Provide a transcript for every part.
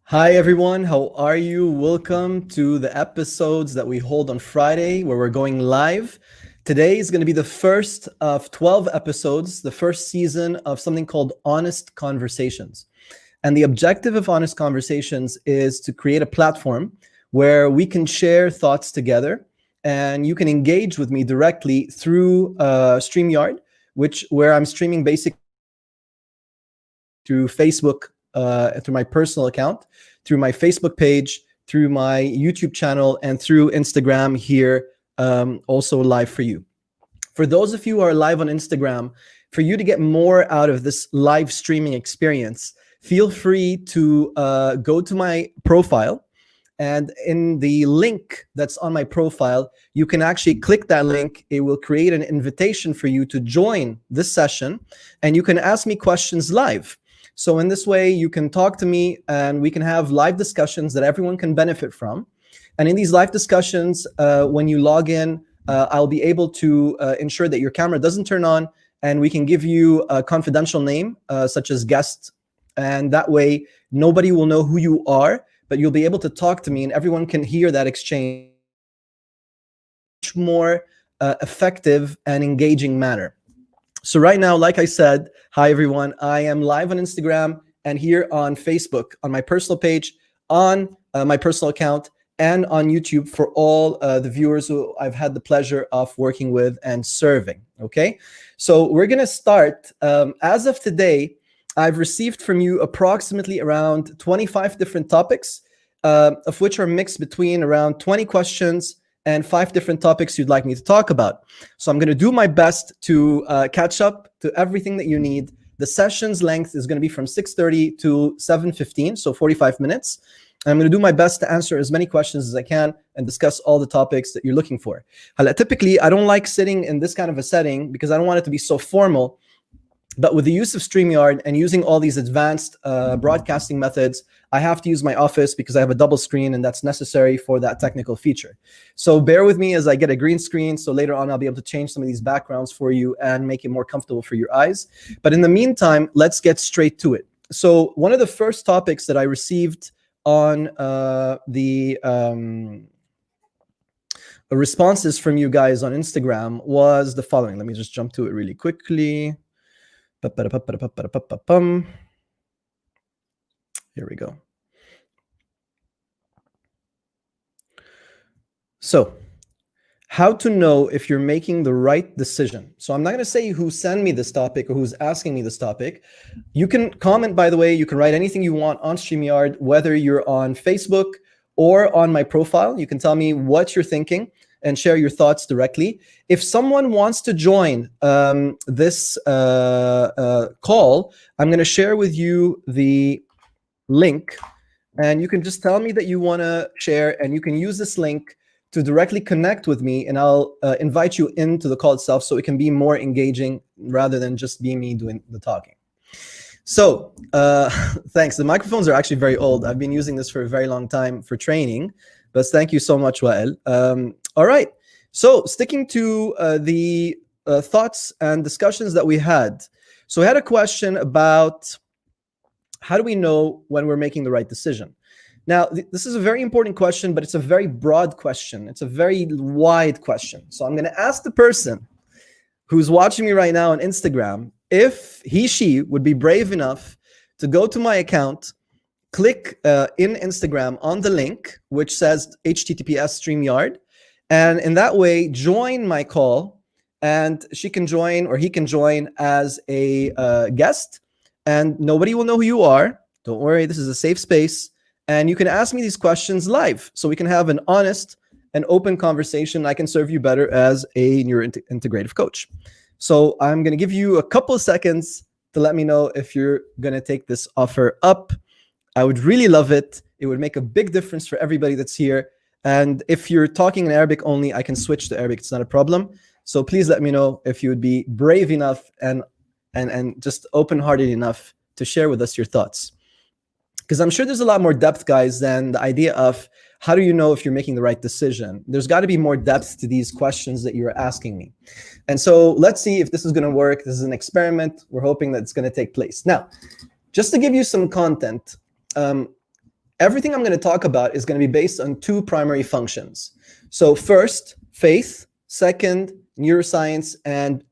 Hi everyone, how are you? Welcome to the episodes that we hold on Friday where we're going live. Today is going to be the first of 12 episodes, the first season of something called Honest Conversations. And the objective of Honest Conversations is to create a platform where we can share thoughts together and you can engage with me directly through StreamYard, where I'm streaming basically through Facebook, through my personal account, through my Facebook page, through my YouTube channel, and through Instagram here, also live for you. For those of you who are live on Instagram, for you to get more out of this live streaming experience, feel free to go to my profile. And in the link that's on my profile, you can actually click that link. It will create an invitation for you to join this session, and you can ask me questions live. So in this way, you can talk to me and we can have live discussions that everyone can benefit from. And in these live discussions, when you log in, I'll be able to ensure that your camera doesn't turn on, and we can give you a confidential name, such as guest. And that way, nobody will know who you are, but you'll be able to talk to me and everyone can hear that exchange much more effective and engaging manner. So right now, like I said, hi everyone, I am live on Instagram and here on Facebook, on my personal page, on my personal account, and on YouTube for all the viewers who I've had the pleasure of working with and serving, okay? So we're gonna start. As of today, I've received from you approximately around 25 different topics, of which are mixed between around 20 questions and 5 different topics you'd like me to talk about. So I'm going to do my best to catch up to everything that you need. The session's length is going to be from 6:30 to 7:15, so 45 minutes. And I'm going to do my best to answer as many questions as I can and discuss all the topics that you're looking for. Typically, I don't like sitting in this kind of a setting because I don't want it to be so formal. But with the use of StreamYard and using all these advanced broadcasting methods, I have to use my office because I have a double screen and that's necessary for that technical feature. So bear with me as I get a green screen. So later on, I'll be able to change some of these backgrounds for you and make it more comfortable for your eyes. But in the meantime, let's get straight to it. So one of the first topics that I received on the responses from you guys on Instagram was the following. Let me just jump to it really quickly. Here we go. So, how to know if you're making the right decision. So I'm not going to say who sent me this topic or who's asking me this topic. You can comment, by the way, you can write anything you want on StreamYard, whether you're on Facebook or on my profile. You can tell me what you're thinking and share your thoughts directly. If someone wants to join this call, I'm going to share with you the link, and you can just tell me that you want to share, and you can use this link to directly connect with me, and I'll invite you into the call itself so it can be more engaging rather than just being me doing the talking. So thanks. The microphones are actually very old. I've been using this for a very long time for training, but thank you so much, Wael. All right. So sticking to the thoughts and discussions that we had. So we had a question about how do we know when we're making the right decision? Now, this is a very important question, but it's a very broad question. It's a very wide question. So I'm going to ask the person who's watching me right now on Instagram if she would be brave enough to go to my account, click in Instagram on the link, which says HTTPS StreamYard, and in that way, join my call, and she can join or he can join as a guest, and nobody will know who you are. Don't worry, this is a safe space. And you can ask me these questions live, so we can have an honest and open conversation. I can serve you better as a neurointegrative coach. So I'm going to give you a couple of seconds to let me know if you're going to take this offer up. I would really love it. It would make a big difference for everybody that's here. And if you're talking in Arabic only, I can switch to Arabic. It's not a problem. So please let me know if you would be brave enough and just open-hearted enough to share with us your thoughts. Because I'm sure there's a lot more depth, guys, than the idea of how do you know if you're making the right decision? There's got to be more depth to these questions that you're asking me. And so let's see if this is going to work. This is an experiment. We're hoping that it's going to take place. Now, just to give you some content, everything I'm going to talk about is going to be based on two primary functions. So first, faith; second, neuroscience and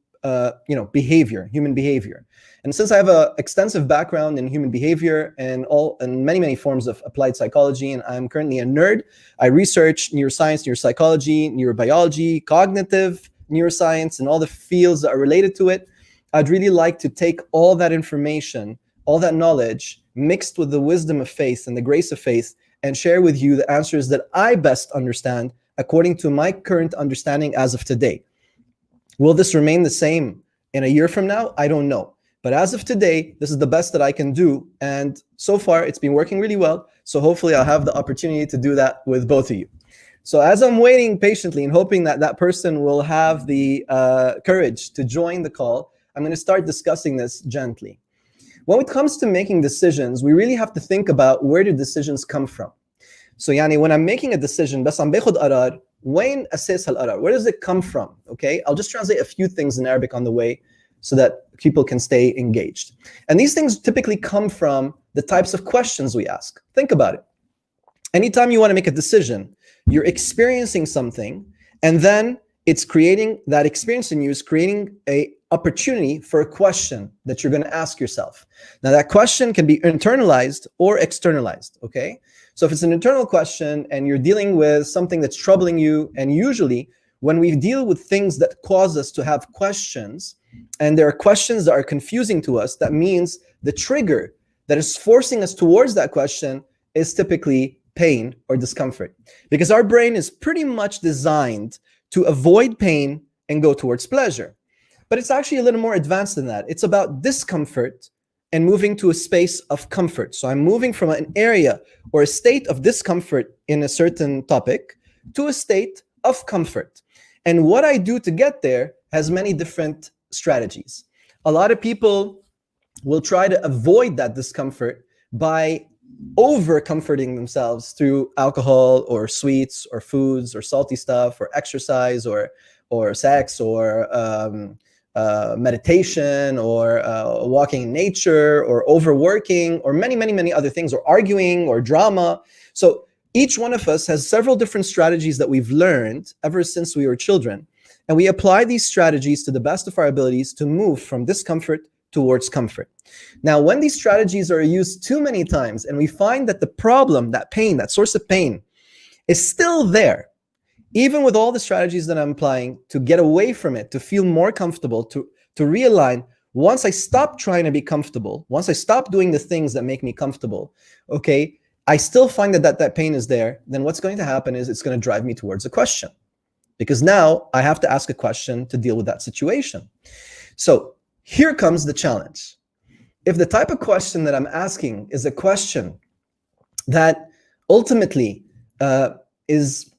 behavior, human behavior. And since I have an extensive background in human behavior and many forms of applied psychology, and I'm currently a nerd, I research neuroscience, neuropsychology, neurobiology, cognitive neuroscience, and all the fields that are related to it. I'd really like to take all that information, all that knowledge, mixed with the wisdom of faith and the grace of faith, and share with you the answers that I best understand according to my current understanding as of today. Will this remain the same in a year from now? I don't know. But as of today, this is the best that I can do. And so far, it's been working really well. So hopefully I'll have the opportunity to do that with both of you. So as I'm waiting patiently and hoping that that person will have the courage to join the call, I'm going to start discussing this gently. When it comes to making decisions, we really have to think about where do decisions come from. So yani, when I'm making a decision, بس عم باخد قرار, وين أساس هالقرار? Where does it come from? Okay, I'll just translate a few things in Arabic on the way so that people can stay engaged. And these things typically come from the types of questions we ask. Think about it. Anytime you want to make a decision, you're experiencing something, and then it's creating, that experience in you is creating a opportunity for a question that you're going to ask yourself. Now that question can be internalized or externalized, okay? So if it's an internal question and you're dealing with something that's troubling you, and usually when we deal with things that cause us to have questions, and there are questions that are confusing to us, that means the trigger that is forcing us towards that question is typically pain or discomfort. Because our brain is pretty much designed to avoid pain and go towards pleasure. But it's actually a little more advanced than that. It's about discomfort and moving to a space of comfort. So I'm moving from an area or a state of discomfort in a certain topic to a state of comfort. And what I do to get there has many different strategies. A lot of people will try to avoid that discomfort by over comforting themselves through alcohol or sweets or foods or salty stuff or exercise or sex or meditation or walking in nature or overworking or many other things, or arguing or drama. So each one of us has several different strategies that we've learned ever since we were children. And we apply these strategies to the best of our abilities to move from discomfort towards comfort. Now, when these strategies are used too many times and we find that the problem, that pain, that source of pain is still there, even with all the strategies that I'm applying to get away from it, to feel more comfortable, to realign, once I stop trying to be comfortable, once I stop doing the things that make me comfortable, okay, I still find that pain is there, then what's going to happen is it's going to drive me towards a question. Because now I have to ask a question to deal with that situation. So here comes the challenge. If the type of question that I'm asking is a question that ultimately is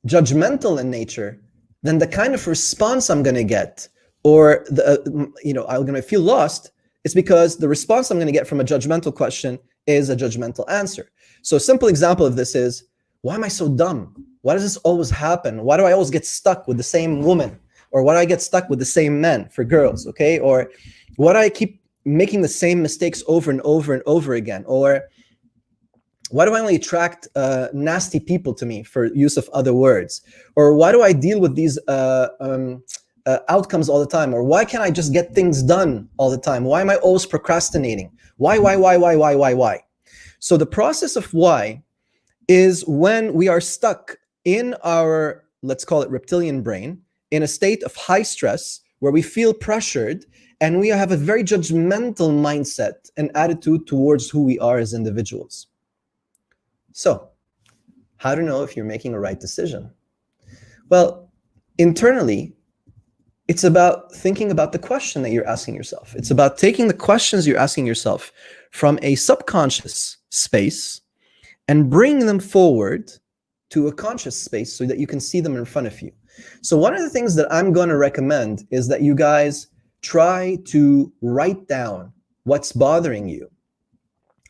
judgmental in nature, then the kind of response I'm going to get, or I'm going to feel lost, is because the response I'm going to get from a judgmental question is a judgmental answer. So a simple example of this is, why am I so dumb? Why does this always happen? Why do I always get stuck with the same woman? Or why do I get stuck with the same men for girls, okay? Or why do I keep making the same mistakes over and over and over again? Or why do I only attract nasty people to me, for use of other words? Or why do I deal with these outcomes all the time? Or why can't I just get things done all the time? Why am I always procrastinating? Why? So the process of why is when we are stuck in our, let's call it reptilian brain, in a state of high stress where we feel pressured and we have a very judgmental mindset and attitude towards who we are as individuals. So, how to know if you're making a right decision? Well, internally, it's about thinking about the question that you're asking yourself. It's about taking the questions you're asking yourself from a subconscious space and bringing them forward to a conscious space so that you can see them in front of you. So one of the things that I'm going to recommend is that you guys try to write down what's bothering you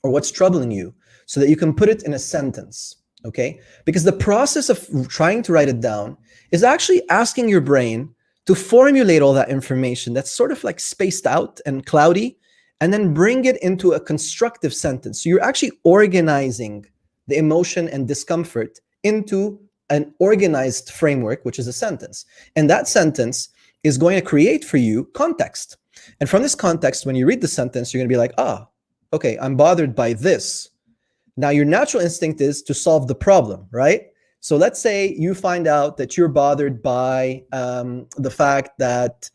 or what's troubling you so that you can put it in a sentence, okay? Because the process of trying to write it down is actually asking your brain to formulate all that information that's sort of like spaced out and cloudy, and then bring it into a constructive sentence. So you're actually organizing the emotion and discomfort into an organized framework, which is a sentence. And that sentence is going to create for you context. And from this context, when you read the sentence, you're going to be like, okay, I'm bothered by this. Now, your natural instinct is to solve the problem, right? So let's say you find out that you're bothered by the fact that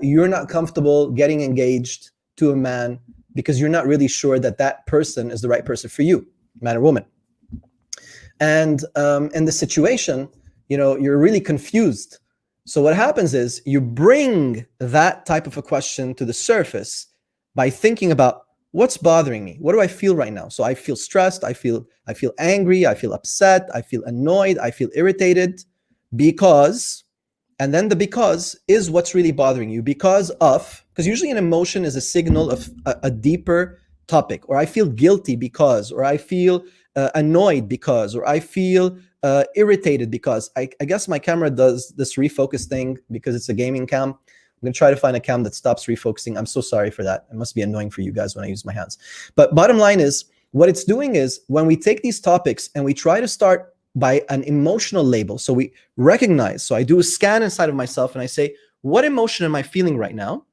you're not comfortable getting engaged to a man because you're not really sure that that person is the right person for you, man or woman. And in the situation, you're really confused. So what happens is you bring that type of a question to the surface by thinking about what's bothering me. What do I feel right now? So I feel stressed. I feel angry. I feel upset. I feel annoyed. I feel irritated because, and then the because is what's really bothering you because usually an emotion is a signal of a deeper topic, or I feel guilty because, or I feel annoyed because, or I feel irritated because. I guess my camera does this refocus thing because it's a gaming cam. I'm going to try to find a cam that stops refocusing. I'm so sorry for that. It must be annoying for you guys when I use my hands. But bottom line is, what it's doing is when we take these topics and we try to start by an emotional label. So we recognize, so I do a scan inside of myself and I say, what emotion am I feeling right now?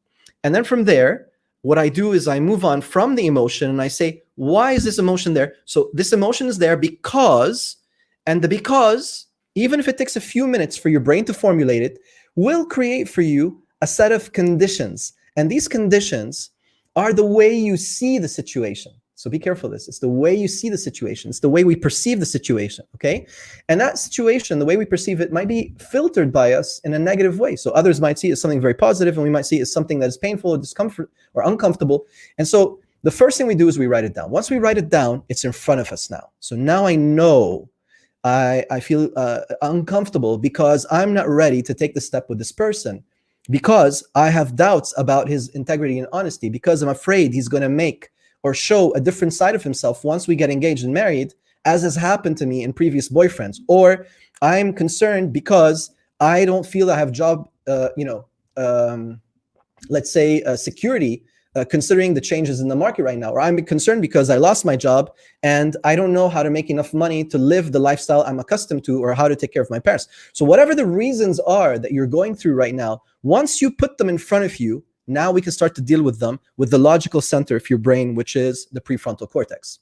And then from there, what I do is I move on from the emotion and I say, why is this emotion there? So this emotion is there because, and the because, even if it takes a few minutes for your brain to formulate it, will create for you a set of conditions. And these conditions are the way you see the situation. So be careful of this. It's the way you see the situation. It's the way we perceive the situation, okay? And that situation, the way we perceive it, might be filtered by us in a negative way. So others might see it as something very positive, and we might see it as something that is painful or discomfort or uncomfortable. And so the first thing we do is we write it down. Once we write it down, it's in front of us now. So now I know I feel uncomfortable because I'm not ready to take the step with this person, because I have doubts about his integrity and honesty, because I'm afraid he's going to make or show a different side of himself once we get engaged and married, as has happened to me in previous boyfriends. Or I'm concerned because I don't feel I have job, let's say security, considering the changes in the market right now. Or I'm concerned because I lost my job and I don't know how to make enough money to live the lifestyle I'm accustomed to, or how to take care of my parents. So whatever the reasons are that you're going through right now, once you put them in front of you, now we can start to deal with them with the logical center of your brain, which is the prefrontal cortex.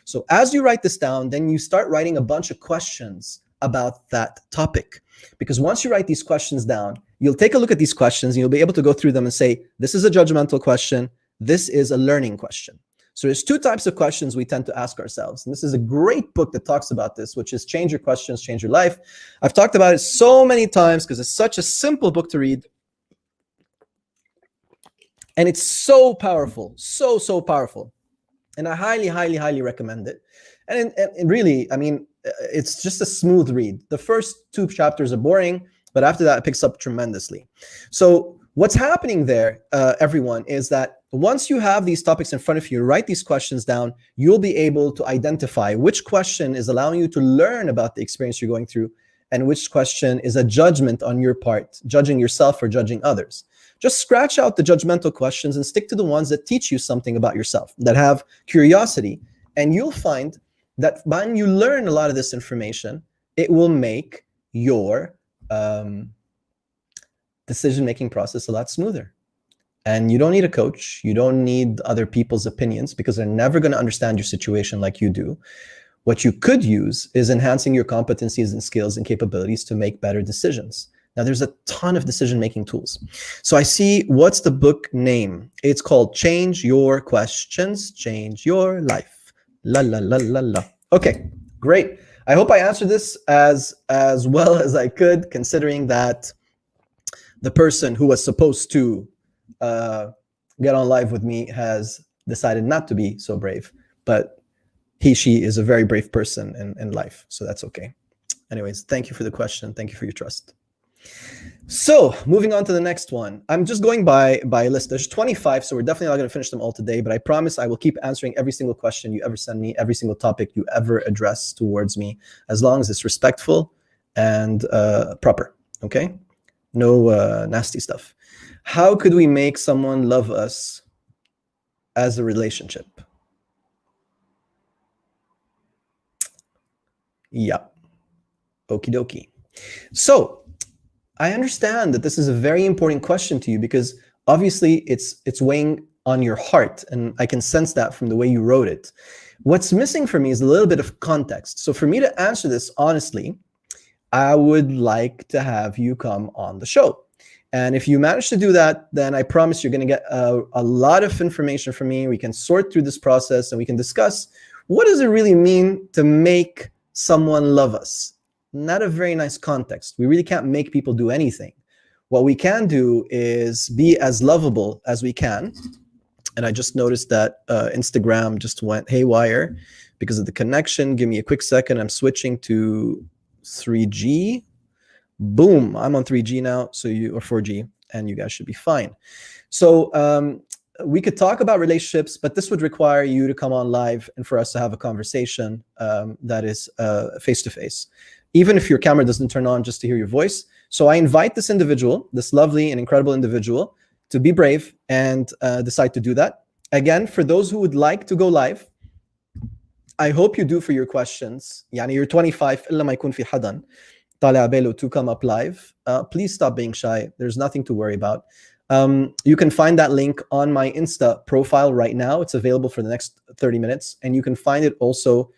So as you write this down, then you start writing a bunch of questions about that topic. Because once you write these questions down, you'll take a look at these questions and you'll be able to go through them and say, this is a judgmental question. This is a learning question. So there's two types of questions we tend to ask ourselves. And this is a great book that talks about this, which is Change Your Questions, Change Your Life. I've talked about it so many times because it's such a simple book to read. And it's so powerful, so powerful. And I highly recommend it. And really, I mean, it's just a smooth read. The first two chapters are boring, but after that, it picks up tremendously. So what's happening there, everyone, is that once you have these topics in front of you, write these questions down, you'll be able to identify which question is allowing you to learn about the experience you're going through, and which question is a judgment on your part, judging yourself or judging others. Just scratch out the judgmental questions and stick to the ones that teach you something about yourself, that have curiosity. And you'll find that when you learn a lot of this information, it will make your decision-making process a lot smoother. And you don't need a coach. You don't need other people's opinions, because they're never going to understand your situation like you do. What you could use is enhancing your competencies and skills and capabilities to make better decisions. Now, there's a ton of decision-making tools. So I see, what's the book name? It's called Change Your Questions, Change Your Life. La, la, la, la, la. Okay, great. I hope I answered this as well as I could, considering that the person who was supposed to get on live with me has decided not to be so brave. But she is a very brave person in life, so that's okay. Anyways, thank you for the question. Thank you for your trust. So moving on to the next one. I'm just going by a list. There's 25, so we're definitely not going to finish them all today, but I promise I will keep answering every single question you ever send me, every single topic you ever address towards me, as long as it's respectful and proper, okay? No nasty stuff. How could we make someone love us as a relationship? Yeah. Okie dokie. So I understand that this is a very important question to you because obviously it's weighing on your heart, and I can sense that from the way you wrote it. What's missing for me is a little bit of context. So for me to answer this honestly, I would like to have you come on the show. And if you manage to do that, then I promise you're going to get a lot of information from me. We can sort through this process and we can discuss what does it really mean to make someone love us. Not a very nice context. We really can't make people do anything. What we can do is be as lovable as we can. And I just noticed that Instagram just went haywire because of the connection. Give me a quick second. I'm switching to 3G. Boom, I'm on 3G now, so you or 4G, and you guys should be fine. So we could talk about relationships, but this would require you to come on live and for us to have a conversation that is face-to-face, even if your camera doesn't turn on, just to hear your voice. So I invite this individual, this lovely and incredible individual, to be brave and decide to do that. Again, for those who would like to go live, I hope you do for your questions. Yani you're 25, إلا ما يكون في حدا طالع باله to come up live. Please stop being shy. There's nothing to worry about. You can find that link on my Insta profile right now. It's available for the next 30 minutes. And you can find it also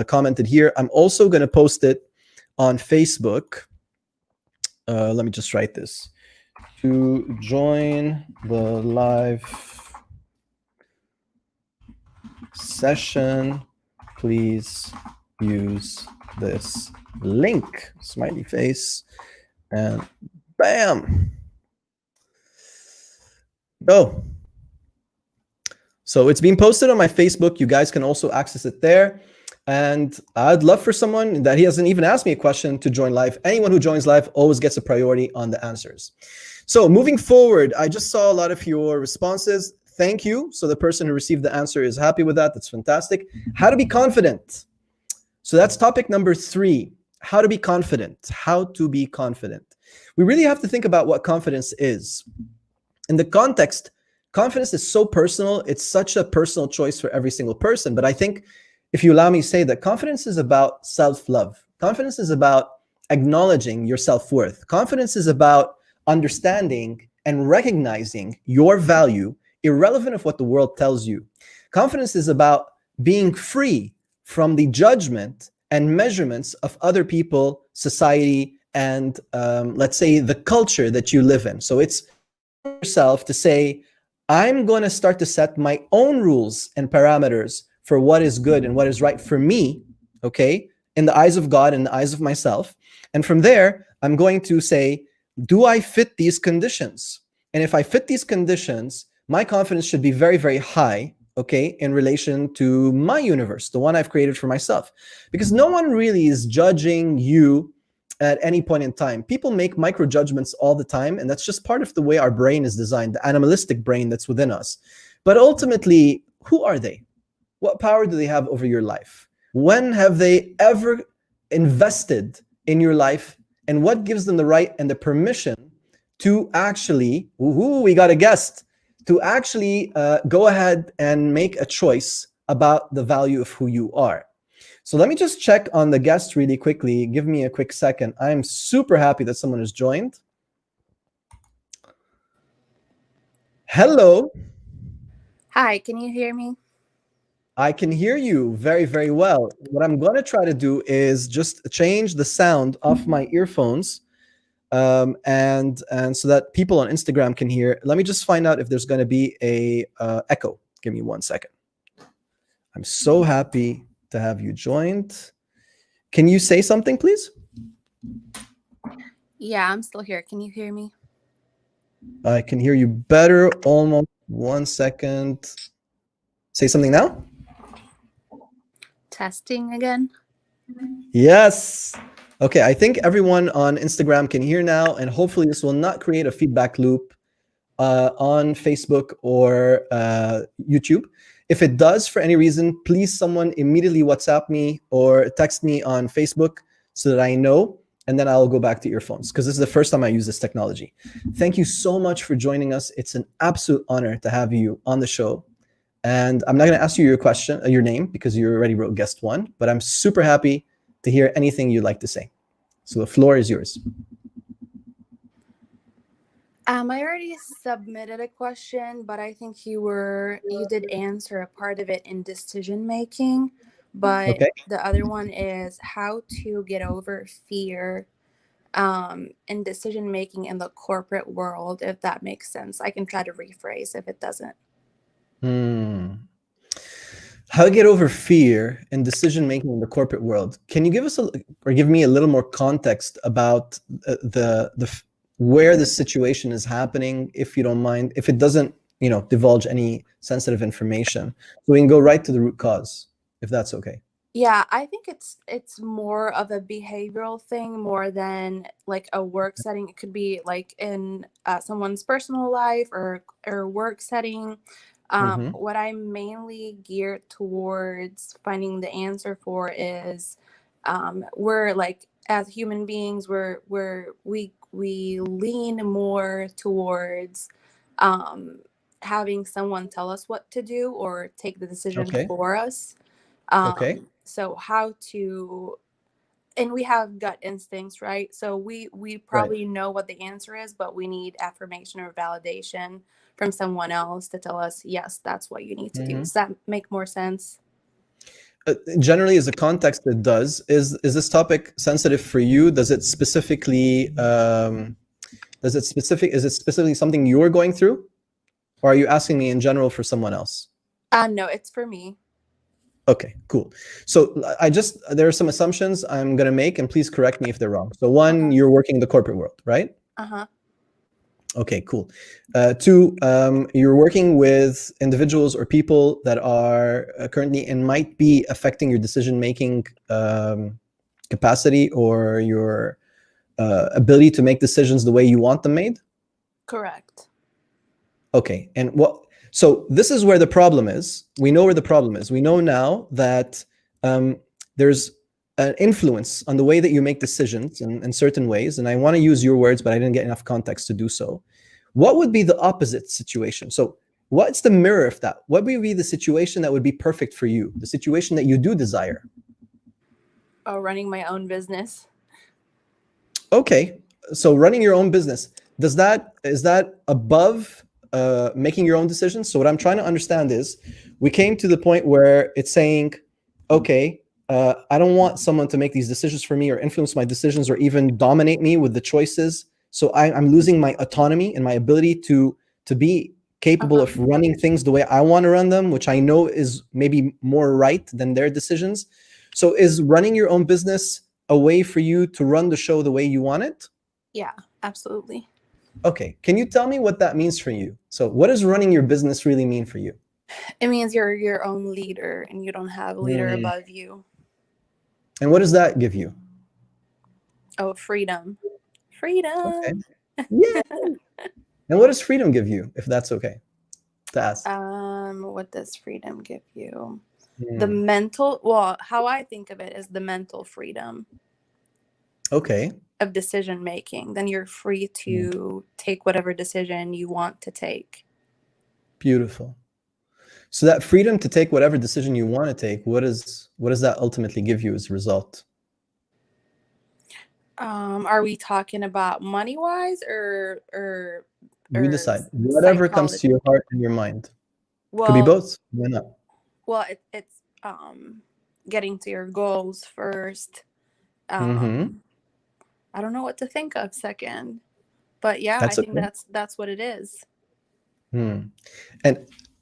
commented here. I'm also going to post it on Facebook. Let me just write this. To join the live session, please use this link, smiley face, and bam, go. So it's being posted on my Facebook. You guys can also access it there. And I'd love for someone that he hasn't even asked me a question to join live. Anyone who joins live always gets a priority on the answers. So moving forward, I just saw a lot of your responses. Thank you. So the person who received the answer is happy with that. That's fantastic. How to be confident. So that's topic number 3. How to be confident. How to be confident. We really have to think about what confidence is. In the context, confidence is so personal. It's such a personal choice for every single person. But I think if you allow me to say that confidence is about self-love. Confidence is about acknowledging your self-worth. Confidence is about understanding and recognizing your value, irrelevant of what the world tells you. Confidence is about being free from the judgment and measurements of other people, society, and let's say the culture that you live in. So it's yourself to say, I'm going to start to set my own rules and parameters for what is good and what is right for me, okay, in the eyes of God, in the eyes of myself. And from there, I'm going to say, do I fit these conditions? And if I fit these conditions, my confidence should be very, very high, okay, in relation to my universe, the one I've created for myself. Because no one really is judging you at any point in time. People make micro judgments all the time, and that's just part of the way our brain is designed, the animalistic brain that's within us. But ultimately, who are they? What power do they have over your life? When have they ever invested in your life? And what gives them the right and the permission to actually, we got a guest, to actually go ahead and make a choice about the value of who you are? So let me just check on the guest really quickly. Give me a quick second. I'm super happy that someone has joined. Hello. Hi, can you hear me? I can hear you very, very well. What I'm going to try to do is just change the sound off my earphones and so that people on Instagram can hear. Let me just find out if there's going to be a echo. Give me 1 second. I'm so happy to have you joined. Can you say something, please? Yeah, I'm still here. Can you hear me? I can hear you better. Almost 1 second. Say something now. Testing again. Yes. Okay, I think everyone on Instagram can hear now, and hopefully this will not create a feedback loop on Facebook or YouTube. If it does for any reason, please someone immediately WhatsApp me or text me on Facebook so that I know, and then I'll go back to earphones because this is the first time I use this technology. Thank you so much for joining us. It's an absolute honor to have you on the show. And I'm not going to ask you your question, your name, because you already wrote guest 1, but I'm super happy to hear anything you'd like to say. So the floor is yours. I already submitted a question, but I think you did answer a part of it in decision making. But Okay. the other one is how to get over fear in decision making in the corporate world, if that makes sense. I can try to rephrase if it doesn't. How to get over fear in decision making in the corporate world? Can you give us or give me a little more context about where the situation is happening, if you don't mind, if it doesn't, divulge any sensitive information, so we can go right to the root cause, if that's okay. Yeah, I think it's more of a behavioral thing more than like a work setting. It could be like in someone's personal life or work setting. Mm-hmm. What I'm mainly geared towards finding the answer for is we're like as human beings we lean more towards having someone tell us what to do or take the decision Okay. for us. Okay. So how to, and we have gut instincts, right? So we Right. probably know what the answer is, but we need affirmation or validation from someone else to tell us, yes, that's what you need to do. Mm-hmm. Does that make more sense? Generally, as a context, it does. Is this topic sensitive for you? Does it specifically is it specifically something you're going through, or are you asking me in general for someone else? No, it's for me. Okay, cool. So there are some assumptions I'm going to make, and please correct me if they're wrong. So one, you're working in the corporate world, right? Uh-huh. Okay, cool. Two, you're working with individuals or people that are currently and might be affecting your decision-making capacity or your ability to make decisions the way you want them made? Correct. Okay, and so this is where the problem is. We know where the problem is. We know now that there's an influence on the way that you make decisions in certain ways. And I want to use your words, but I didn't get enough context to do so. What would be the opposite situation? So what's the mirror of that? What would be the situation that would be perfect for you? The situation that you do desire? Oh, running my own business. Okay, so running your own business, is that above making your own decisions? So what I'm trying to understand is, we came to the point where it's saying, okay, I don't want someone to make these decisions for me or influence my decisions or even dominate me with the choices. So I'm losing my autonomy and my ability to be capable of running things the way I want to run them, which I know is maybe more right than their decisions. So is running your own business a way for you to run the show the way you want it? Yeah, absolutely. Okay. Can you tell me what that means for you? So what does running your business really mean for you? It means you're your own leader and you don't have a leader above you. And what does that give you? Oh, freedom. Freedom. Okay. Yeah. And what does freedom give you, if that's okay to ask? What does freedom give you? The mental, well, how I think of it is the mental freedom. Okay. Of decision making. Then you're free to take whatever decision you want to take. Beautiful. So that freedom to take whatever decision you want to take, what does that ultimately give you as a result? Are we talking about money wise or You decide. Whatever comes to your heart and your mind. Well, could be both. Why not? Well, it's getting to your goals first. I don't know what to think of second, but yeah, I think that's what it is. And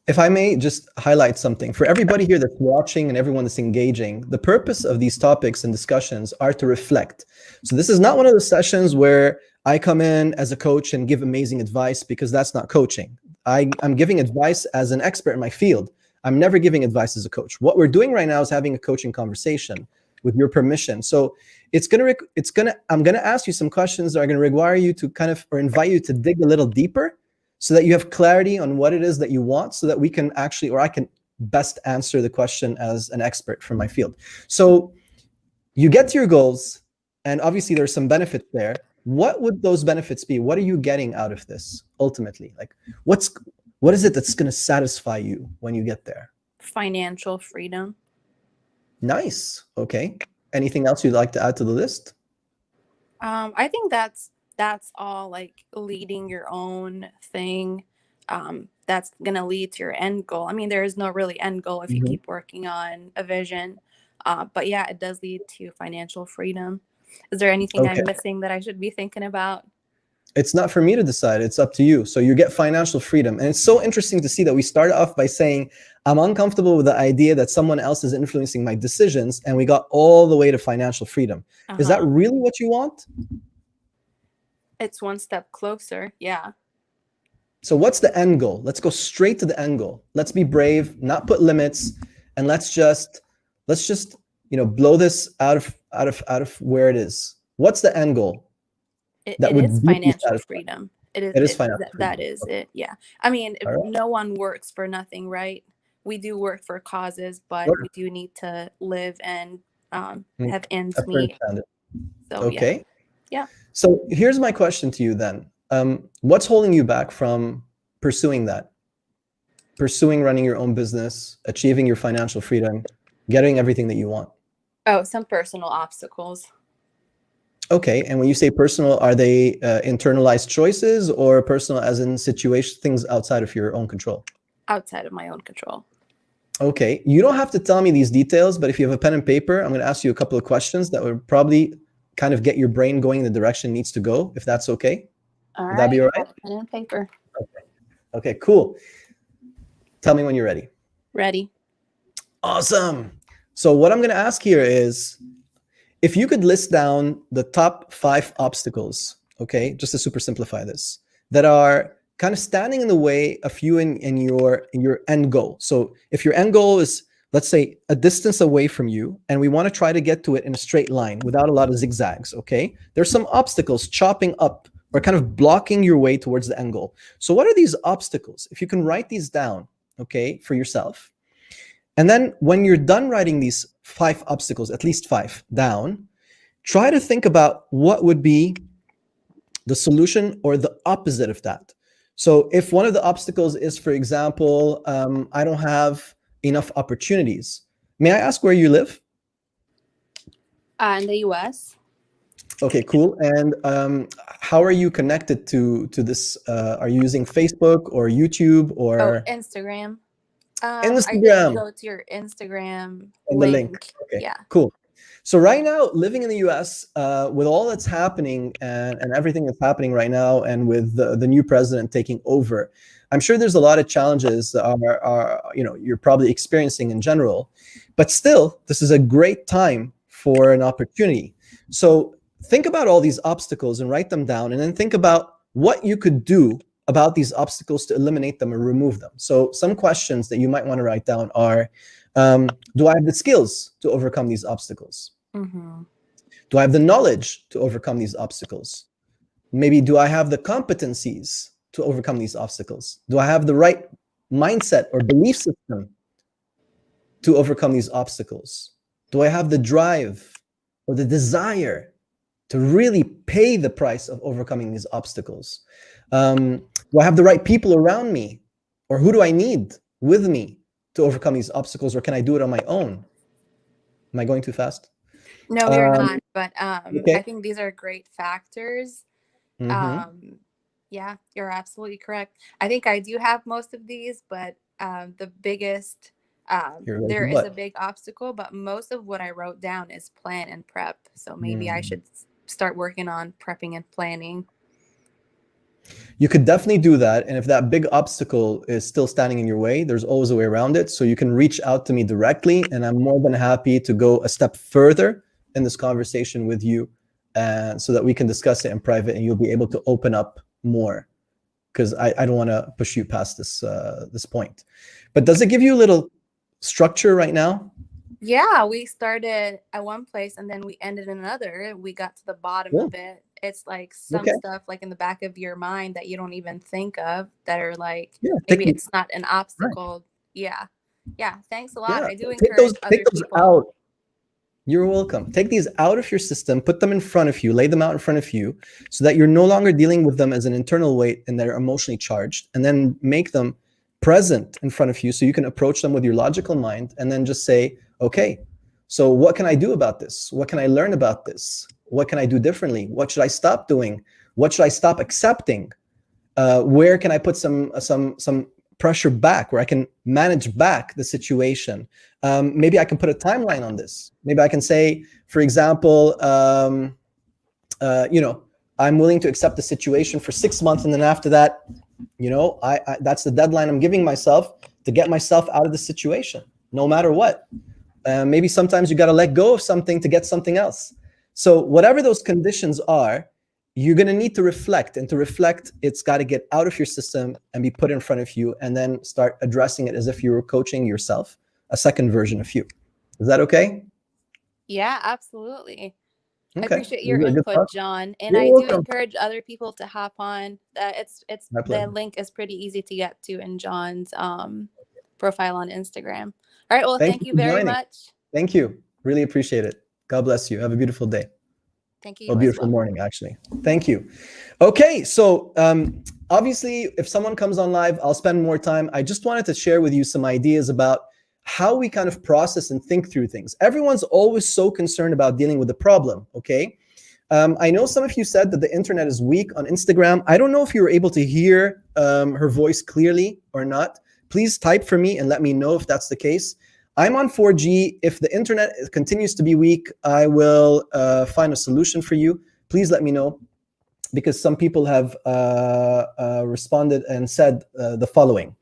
if I may just highlight something for everybody here that's watching and everyone that's engaging, the purpose of these topics and discussions are to reflect. So this is not one of the sessions where I come in as a coach and give amazing advice, because that's not coaching. I'm giving advice as an expert in my field. I'm never giving advice as a coach. What we're doing right now is having a coaching conversation with your permission. So I'm gonna ask you some questions that are gonna require you to or invite you to dig a little deeper, so that you have clarity on what it is that you want, so that we can actually, or I can best answer the question as an expert from my field. So you get to your goals, and obviously there's some benefits there. What would those benefits be? What are you getting out of this ultimately? Like, what is it that's going to satisfy you when you get there? Financial freedom. Nice. Okay. Anything else you'd like to add to the list? I think that's all, like leading your own thing. That's gonna lead to your end goal. I mean, there is no really end goal if you Mhm. keep working on a vision. But yeah, it does lead to financial freedom. Is there anything Okay. I'm missing that I should be thinking about? It's not for me to decide. It's up to you. So you get financial freedom. And it's so interesting to see that we started off by saying, I'm uncomfortable with the idea that someone else is influencing my decisions. And we got all the way to financial freedom. Is that Uh-huh. really what you want? It's one step closer. Yeah. So what's the end goal? Let's go straight to the end goal. Let's be brave, not put limits, and let's just blow this out of where it is. What's the end goal that It is would deeply financial satisfy? freedom. It is It is financial that freedom. is Okay. it. Yeah. I mean, All right. no one works for nothing, right? We do work for causes, but Sure. we do need to live and Mm, have ends a fair meet. standard. So yeah. Okay. Yeah. So here's my question to you then. What's holding you back from pursuing that? Pursuing running your own business, achieving your financial freedom, getting everything that you want? Oh, some personal obstacles Okay. And when you say personal, are they internalized choices or personal as in situation, things outside of your own control? outside of my own control. Okay. You don't have to tell me these details, but if you have a pen and paper, I'm going to ask you a couple of questions that would probably kind of get your brain going in the direction it needs to go, if that's okay. All Would that be right. all I right? have a pen and paper. Okay, cool. Tell me when you're ready. Ready. Awesome. So what I'm going to ask here is if you could list down the top 5 obstacles, okay, just to super simplify this, that are kind of standing in the way of you in your end goal. So if your end goal is, let's say, a distance away from you, and we want to try to get to it in a straight line without a lot of zigzags, okay, there's some obstacles chopping up or kind of blocking your way towards the end goal. So what are these obstacles? If you can write these down, okay, for yourself, and then when you're done writing these 5 obstacles, at least 5 down, try to think about what would be the solution or the opposite of that. So if one of the obstacles is, for example, I don't have enough opportunities. May I ask where you live? In the U.S. Okay, cool. And how are you connected to this? Are you using Facebook or YouTube Oh, or Instagram. I did Instagram? go to your Instagram And the link. link. Okay, Yeah. cool. So right now, living in the US, with all that's happening and everything that's happening right now, and with the new president taking over, I'm sure there's a lot of challenges that are you're probably experiencing in general. But still, this is a great time for an opportunity. So think about all these obstacles and write them down, and then think about what you could do about these obstacles to eliminate them or remove them. So some questions that you might want to write down are, do I have the skills to overcome these obstacles? Mm-hmm. Do I have the knowledge to overcome these obstacles? Maybe do I have the competencies to overcome these obstacles? Do I have the right mindset or belief system to overcome these obstacles? Do I have the drive or the desire to really pay the price of overcoming these obstacles? Do I have the right people around me? Or who do I need with me to overcome these obstacles? Or can I do it on my own? Am I going too fast? No, you're Um, not. But I okay. think these are great factors. Mm-hmm. Yeah, you're absolutely correct. I think I do have most of these, but the biggest, You're like, there is a what? big obstacle, but most of what I wrote down is plan and prep. So maybe I Mm. should start working on prepping and planning. You could definitely do that. And if that big obstacle is still standing in your way, there's always a way around it. So you can reach out to me directly, and I'm more than happy to go a step further in this conversation with you, so that we can discuss it in private and you'll be able to open up more. Because I don't want to push you past this point. But does it give you a little structure right now? Yeah, we started at one place and then we ended in another. We got to the bottom Cool. of it. It's like some Okay. stuff like in the back of your mind that you don't even think of that are like Yeah. maybe it's not an Right. obstacle. Yeah. Yeah. Thanks a lot. Yeah. I do Take those encourage other people. out. You're welcome. Take these out of your system, put them in front of you, lay them out in front of you, so that you're no longer dealing with them as an internal weight and they're emotionally charged, and then make them present in front of you so you can approach them with your logical mind and then just say, okay, So what can I do about this? What can I learn about this? What can I do differently? What should I stop doing? What should I stop accepting? Where can I put some pressure back, where I can manage back the situation? Maybe I can put a timeline on this. Maybe I can say, for example, I'm willing to accept the situation for 6 months, and then after that, I that's the deadline I'm giving myself to get myself out of the situation, no matter what. Maybe sometimes you got to let go of something to get something else. So whatever those conditions are, you're going to need to reflect, and to reflect, it's got to get out of your system and be put in front of you, and then start addressing it as if you were coaching yourself, a second version of you. Is that okay? Yeah, absolutely. Okay. I appreciate your Good input, talk. John. And You're I do welcome. encourage other people to hop on. It's My the pleasure. link is pretty easy to get to in John's profile on Instagram. All right. Well, thank you for very joining. much. Thank you. Really appreciate it. God bless you. Have a beautiful day. Thank you. Or beautiful morning, actually. Thank you. Okay, so obviously, if someone comes on live, I'll spend more time. I just wanted to share with you some ideas about how we kind of process and think through things. Everyone's always so concerned about dealing with the problem, okay? I know some of you said that the internet is weak on Instagram. I don't know if you were able to hear her voice clearly or not. Please type for me and let me know if that's the case. I'm on 4G. If the internet continues to be weak, I will find a solution for you. Please let me know, because some people have responded and said the following.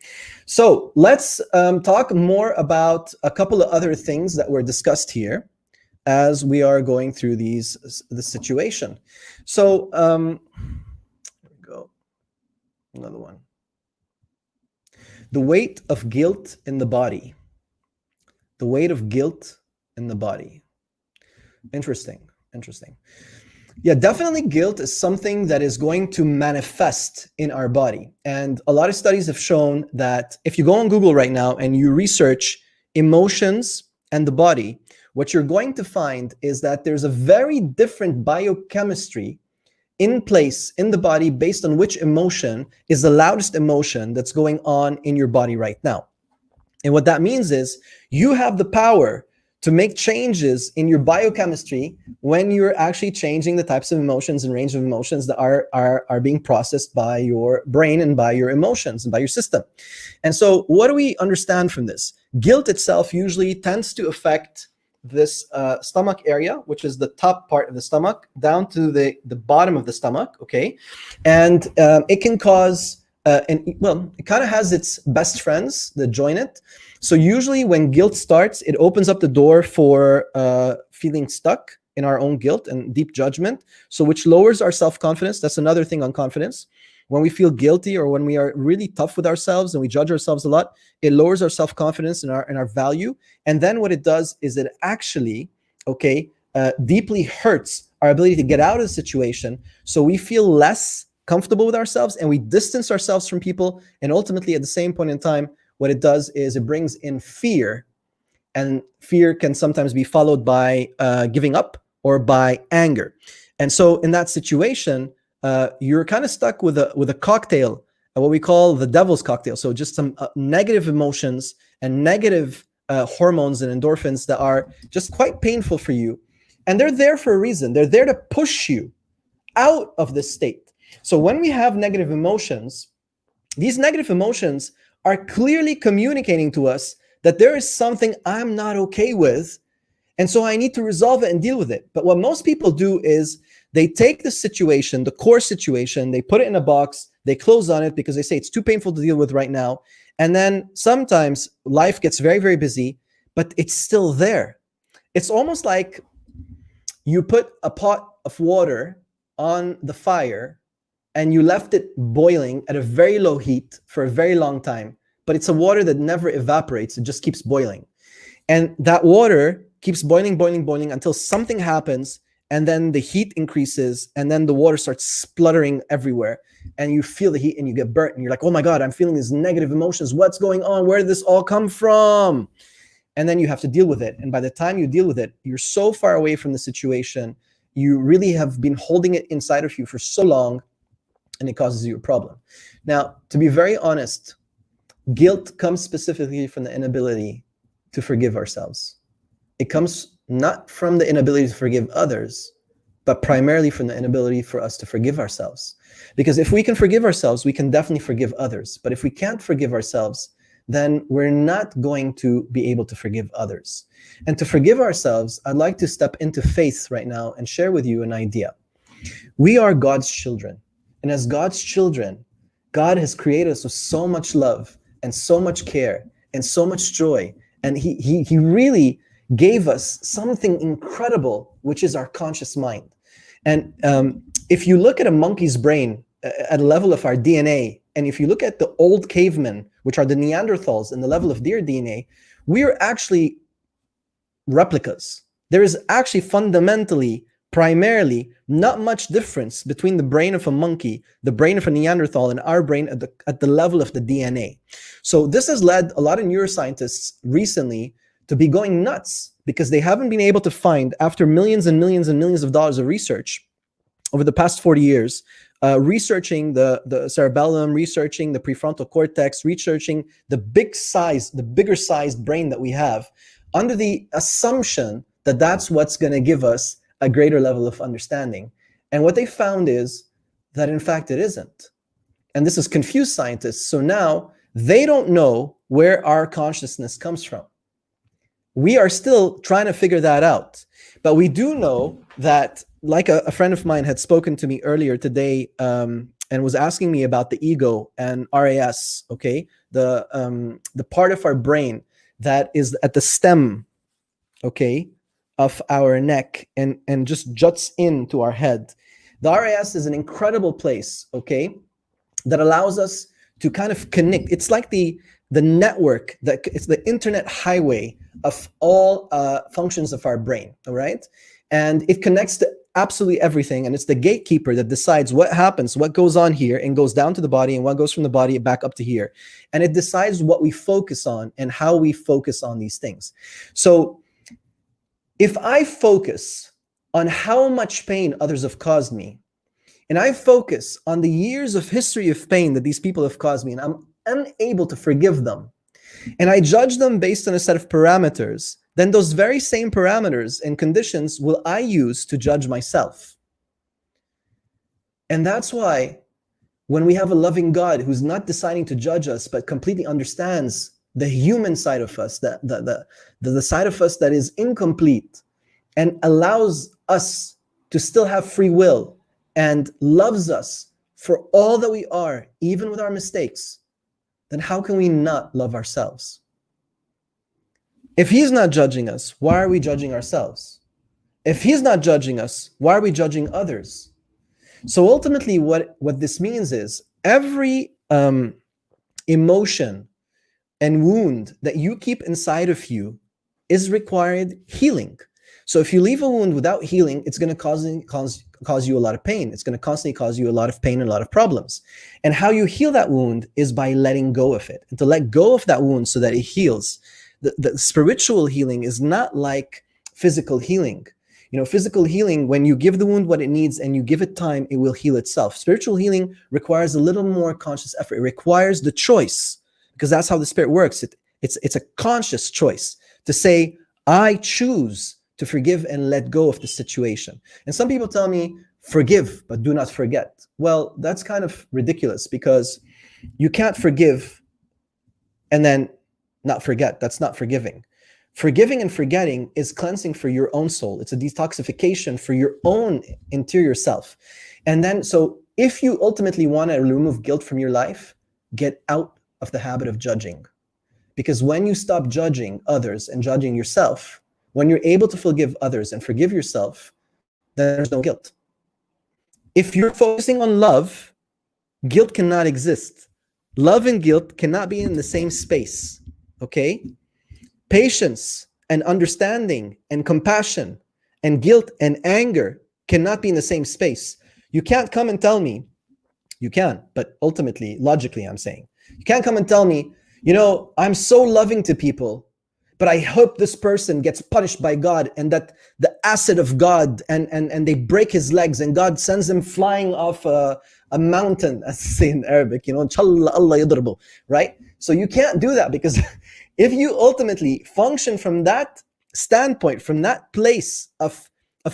So let's talk more about a couple of other things that were discussed here as we are going through the situation. So here we go. Another one. The weight of guilt in the body. The weight of guilt in the body. Interesting. Yeah, definitely guilt is something that is going to manifest in our body. And a lot of studies have shown that if you go on Google right now and you research emotions and the body, what you're going to find is that there's a very different biochemistry in place in the body based on which emotion is the loudest emotion that's going on in your body right now. And what that means is you have the power to make changes in your biochemistry when you're actually changing the types of emotions and range of emotions that are being processed by your brain and by your emotions and by your system. And so what do we understand from this? Guilt itself usually tends to affect this stomach area, which is the top part of the stomach, down to the bottom of the stomach, okay? And it can cause, it kind of has its best friends that join it. So usually when guilt starts, it opens up the door for feeling stuck in our own guilt and deep judgment, so which lowers our self-confidence. That's another thing on confidence. When we feel guilty or when we are really tough with ourselves and we judge ourselves a lot, it lowers our self-confidence and our value. And then what it does is it actually, deeply hurts our ability to get out of the situation. So we feel less comfortable with ourselves and we distance ourselves from people. And ultimately, at the same point in time, what it does is it brings in fear, and fear can sometimes be followed by giving up or by anger. And so in that situation, you're kind of stuck with a cocktail, what we call the devil's cocktail. So just some negative emotions and negative hormones and endorphins that are just quite painful for you. And they're there for a reason. They're there to push you out of this state. So when we have negative emotions, these negative emotions are clearly communicating to us that there is something I'm not okay with, and so I need to resolve it and deal with it. But what most people do is they take the situation, the core situation, they put it in a box, they close on it because they say it's too painful to deal with right now. And then sometimes life gets very, very busy, but it's still there. It's almost like you put a pot of water on the fire and you left it boiling at a very low heat for a very long time, but it's a water that never evaporates. It just keeps boiling. And that water keeps boiling until something happens, and then the heat increases, and then the water starts spluttering everywhere, and you feel the heat and you get burnt, and you're like, oh my God, I'm feeling these negative emotions. What's going on? Where did this all come from? And then you have to deal with it. And by the time you deal with it, you're so far away from the situation. You really have been holding it inside of you for so long, and it causes you a problem. Now, to be very honest, guilt comes specifically from the inability to forgive ourselves. It comes not from the inability to forgive others, but primarily from the inability for us to forgive ourselves. Because if we can forgive ourselves, we can definitely forgive others. But if we can't forgive ourselves, then we're not going to be able to forgive others. And to forgive ourselves, I'd like to step into faith right now and share with you an idea. We are God's children. And as God's children, God has created us with so much love and so much care and so much joy. And he really gave us something incredible, which is our conscious mind. And if you look at a monkey's brain at a level of our DNA, and if you look at the old cavemen, which are the Neanderthals, and the level of their DNA, we are actually replicas. There is actually fundamentally, primarily, not much difference between the brain of a monkey, the brain of a Neanderthal, and our brain at the level of the DNA. So this has led a lot of neuroscientists recently to be going nuts because they haven't been able to find, after millions and millions and millions of dollars of research over the past 40 years, researching the cerebellum, researching the prefrontal cortex, researching the bigger sized brain that we have, under the assumption that that's what's going to give us a greater level of understanding. And what they found is that in fact it isn't. And this has confused scientists. So now they don't know where our consciousness comes from. We are still trying to figure that out. But we do know that, like a friend of mine had spoken to me earlier today and was asking me about the ego and RAS, okay? The part of our brain that is at the stem, okay, of our neck and just juts into our head. The RAS is an incredible place, okay, that allows us to kind of connect. It's like the network, it's the internet highway of all functions of our brain, all right? And it connects to absolutely everything, and it's the gatekeeper that decides what happens, what goes on here, and goes down to the body, and what goes from the body back up to here. And it decides what we focus on and how we focus on these things. So if I focus on how much pain others have caused me, and I focus on the years of history of pain that these people have caused me, and I'm unable to forgive them, and I judge them based on a set of parameters, then those very same parameters and conditions will I use to judge myself. And that's why when we have a loving God who's not deciding to judge us, but completely understands the human side of us, the side of us that is incomplete, and allows us to still have free will and loves us for all that we are, even with our mistakes, then how can we not love ourselves? If he's not judging us, why are we judging ourselves? If he's not judging us, why are we judging others? So ultimately, what this means is every emotion and wound that you keep inside of you is required healing. So if you leave a wound without healing, it's going to cause you a lot of pain. It's going to constantly cause you a lot of pain and a lot of problems. And how you heal that wound is by letting go of it. And to let go of that wound so that it heals. The spiritual healing is not like physical healing. You know, physical healing, when you give the wound what it needs and you give it time, it will heal itself. Spiritual healing requires a little more conscious effort. It requires the choice, because that's how the Spirit works. It's a conscious choice to say, I choose to forgive and let go of the situation. And some people tell me, forgive, but do not forget. Well, that's kind of ridiculous, because you can't forgive and then not forget. That's not forgiving. Forgiving and forgetting is cleansing for your own soul. It's a detoxification for your own interior self. And then, so if you ultimately want to remove guilt from your life, get out of the habit of judging. Because when you stop judging others and judging yourself, when you're able to forgive others and forgive yourself, then there's no guilt. If you're focusing on love, guilt cannot exist. Love and guilt cannot be in the same space, okay? Patience and understanding and compassion and guilt and anger cannot be in the same space. You can't come and tell me, you can, but ultimately, logically, I'm saying, you can't come and tell me, you know, I'm so loving to people, but I hope this person gets punished by God, and that the acid of God and they break his legs and God sends him flying off a mountain, as they say in Arabic, you know, Inshallah Allah yadrubu, right? So you can't do that, because if you ultimately function from that standpoint, from that place of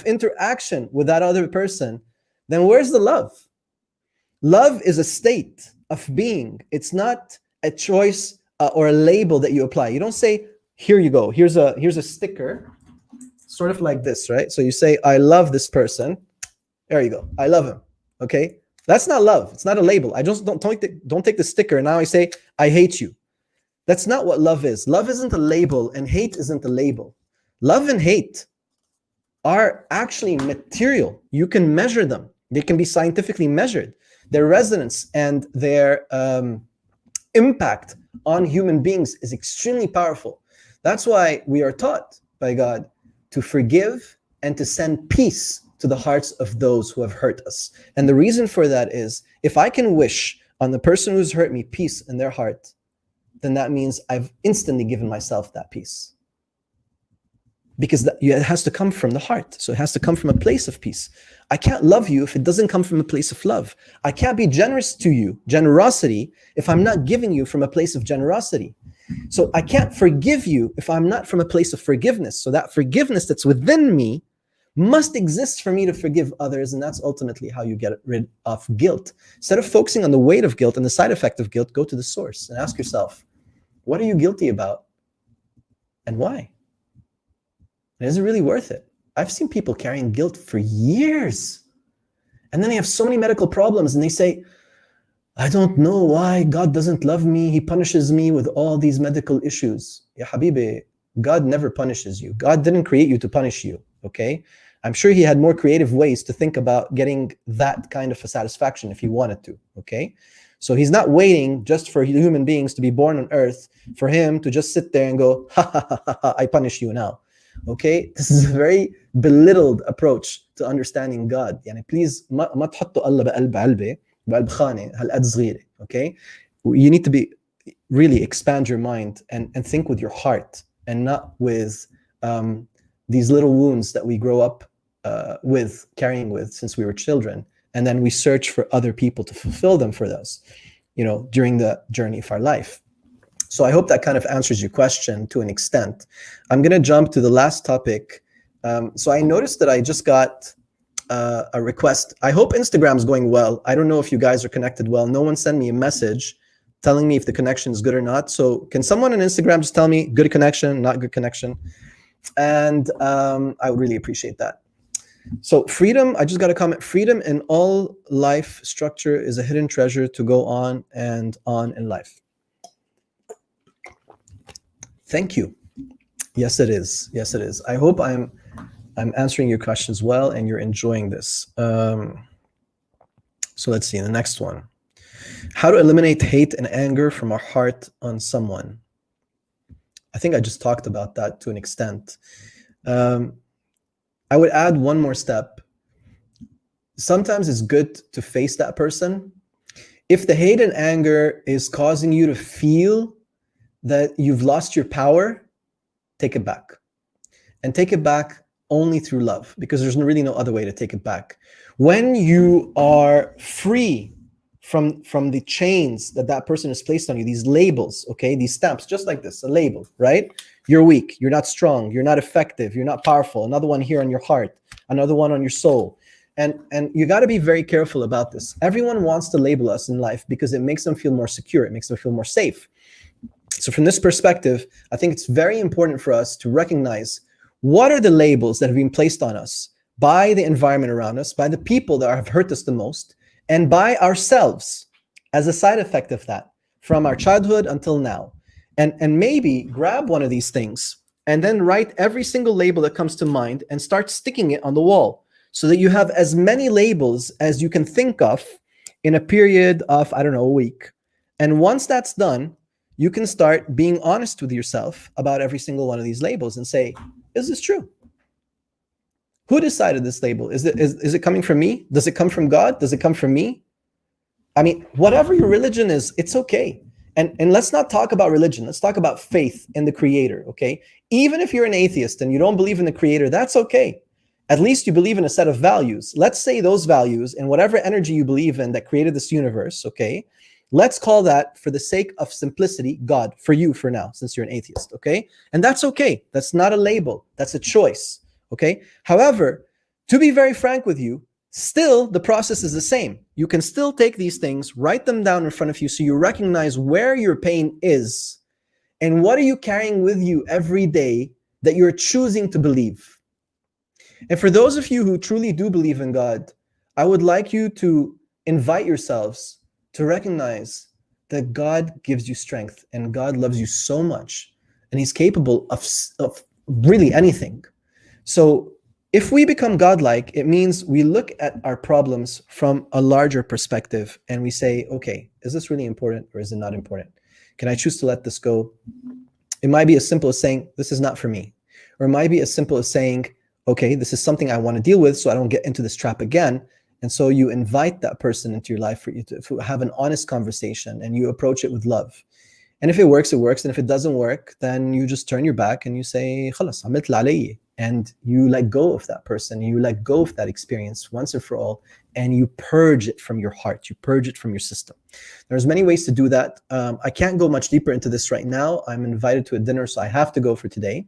interaction with that other person, then where's the love? Love is a state of being. It's not a choice or a label that you apply. You don't say, here you go, here's a sticker, sort of like this, right? So you say, I love this person. There you go, I love him. Okay, that's not love. It's not a label. I just don't take the sticker and now I say, I hate you. That's not what love is. Love isn't a label, and hate isn't a label. Love and hate are actually material. You can measure them. They can be scientifically measured. Their resonance and their impact on human beings is extremely powerful. That's why we are taught by God to forgive and to send peace to the hearts of those who have hurt us. And the reason for that is, if I can wish on the person who's hurt me peace in their heart, then that means I've instantly given myself that peace. Because it has to come from the heart. So it has to come from a place of peace. I can't love you if it doesn't come from a place of love. I can't be generous to you, generosity, if I'm not giving you from a place of generosity. So I can't forgive you if I'm not from a place of forgiveness. So that forgiveness that's within me must exist for me to forgive others. And that's ultimately how you get rid of guilt. Instead of focusing on the weight of guilt and the side effect of guilt, go to the source and ask yourself, what are you guilty about and why? And is it really worth it? I've seen people carrying guilt for years. And then they have so many medical problems and they say, I don't know why God doesn't love me. He punishes me with all these medical issues. Ya Habibi, God never punishes you. God didn't create you to punish you, okay? I'm sure he had more creative ways to think about getting that kind of a satisfaction if he wanted to, okay? So he's not waiting just for human beings to be born on earth for him to just sit there and go, ha, ha, ha, ha, ha, I punish you now. Okay, this is a very belittled approach to understanding God. يعني please ما تحطوا الله بقلب علبة بقلب خانة هالقد صغيرة. Okay, you need to be really expand your mind and think with your heart and not with these little wounds that we grow up carrying with since we were children, and then we search for other people to fulfill them for us, during the journey of our life. So I hope that kind of answers your question to an extent. I'm going to jump to the last topic. So I noticed that I just got a request. I hope Instagram's going well. I don't know if you guys are connected well. No one sent me a message telling me if the connection is good or not. So can someone on Instagram just tell me good connection, not good connection? And I would really appreciate that. So freedom, I just got a comment. Freedom in all life structure is a hidden treasure to go on and on in life. Thank you. Yes, it is. Yes, it is. I hope I'm answering your questions well and you're enjoying this. So let's see the next one. How to eliminate hate and anger from our heart on someone. I think I just talked about that to an extent. I would add one more step. Sometimes it's good to face that person. If the hate and anger is causing you to feel that you've lost your power, take it back. And take it back only through love, because there's really no other way to take it back. When you are free from the chains that person has placed on you, these labels, okay, these stamps, just like this, a label, right? You're weak, you're not strong, you're not effective, you're not powerful, another one here on your heart, another one on your soul. And you got to be very careful about this. Everyone wants to label us in life because it makes them feel more secure, it makes them feel more safe. So from this perspective, I think it's very important for us to recognize what are the labels that have been placed on us by the environment around us, by the people that have hurt us the most, and by ourselves as a side effect of that from our childhood until now. And maybe grab one of these things and then write every single label that comes to mind and start sticking it on the wall so that you have as many labels as you can think of in a period of, I don't know, a week. And once that's done, you can start being honest with yourself about every single one of these labels and say, is this true? Who decided this label? Is it coming from me? Does it come from God? Does it come from me? I mean, whatever your religion is, it's okay. And let's not talk about religion. Let's talk about faith in the creator, okay? Even if you're an atheist and you don't believe in the creator, that's okay. At least you believe in a set of values. Let's say those values and whatever energy you believe in that created this universe, okay? Let's call that, for the sake of simplicity, God, for you for now, since you're an atheist, okay? And that's okay. That's not a label. That's a choice, okay? However, to be very frank with you, still the process is the same. You can still take these things, write them down in front of you so you recognize where your pain is and what are you carrying with you every day that you're choosing to believe. And for those of you who truly do believe in God, I would like you to invite yourselves to recognize that God gives you strength and God loves you so much and he's capable of really anything. So if we become godlike, it means we look at our problems from a larger perspective and we say, okay, is this really important or is it not important? Can I choose to let this go? It might be as simple as saying, this is not for me. Or it might be as simple as saying, okay, this is something I want to deal with so I don't get into this trap again. And so you invite that person into your life for you to have an honest conversation and you approach it with love. And if it works, it works. And if it doesn't work, then you just turn your back and you say, خلاص عملت اللي علي. And you let go of that person. You let go of that experience once and for all. And you purge it from your heart. You purge it from your system. There's many ways to do that. I can't go much deeper into this right now. I'm invited to a dinner, so I have to go for today.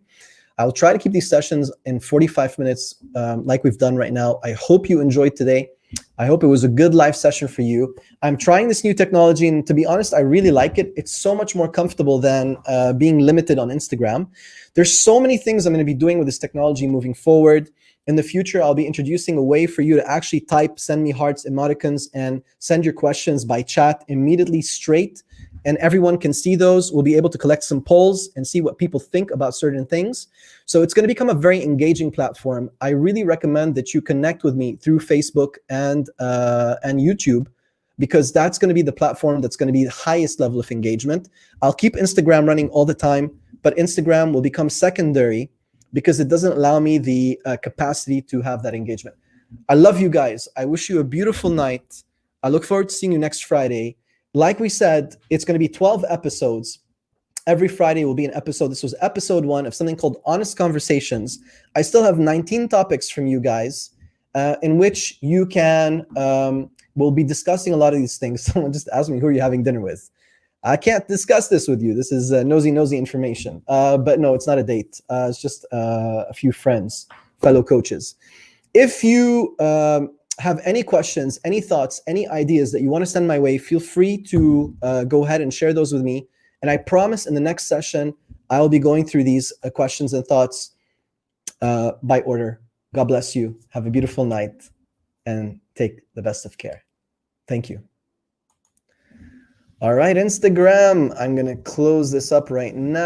I'll try to keep these sessions in 45 minutes like we've done right now. I hope you enjoyed today. I hope it was a good live session for you. I'm trying this new technology, and to be honest, I really like it. It's so much more comfortable than being limited on Instagram. There's so many things I'm going to be doing with this technology moving forward. In the future, I'll be introducing a way for you to actually type, send me hearts, emoticons, and send your questions by chat immediately straight. And everyone can see those. We'll be able to collect some polls and see what people think about certain things. So it's going to become a very engaging platform. I really recommend that you connect with me through Facebook and YouTube, because that's going to be the platform that's going to be the highest level of engagement. I'll keep Instagram running all the time, but Instagram will become secondary because it doesn't allow me the capacity to have that engagement. I love you guys. I wish you a beautiful night. I look forward to seeing you next Friday. Like we said, it's going to be 12 episodes. Every Friday will be an episode. This was episode 1 of something called Honest Conversations. I still have 19 topics from you guys in which you can, we'll be discussing a lot of these things. Someone just asked me, who are you having dinner with? I can't discuss this with you. This is nosy information. But no, it's not a date. It's just a few friends, fellow coaches. If you have any questions, any thoughts, any ideas that you want to send my way, feel free to go ahead and share those with me. And I promise in the next session, I will be going through these questions and thoughts by order. God bless you. Have a beautiful night and take the best of care. Thank you. All right, Instagram. I'm going to close this up right now.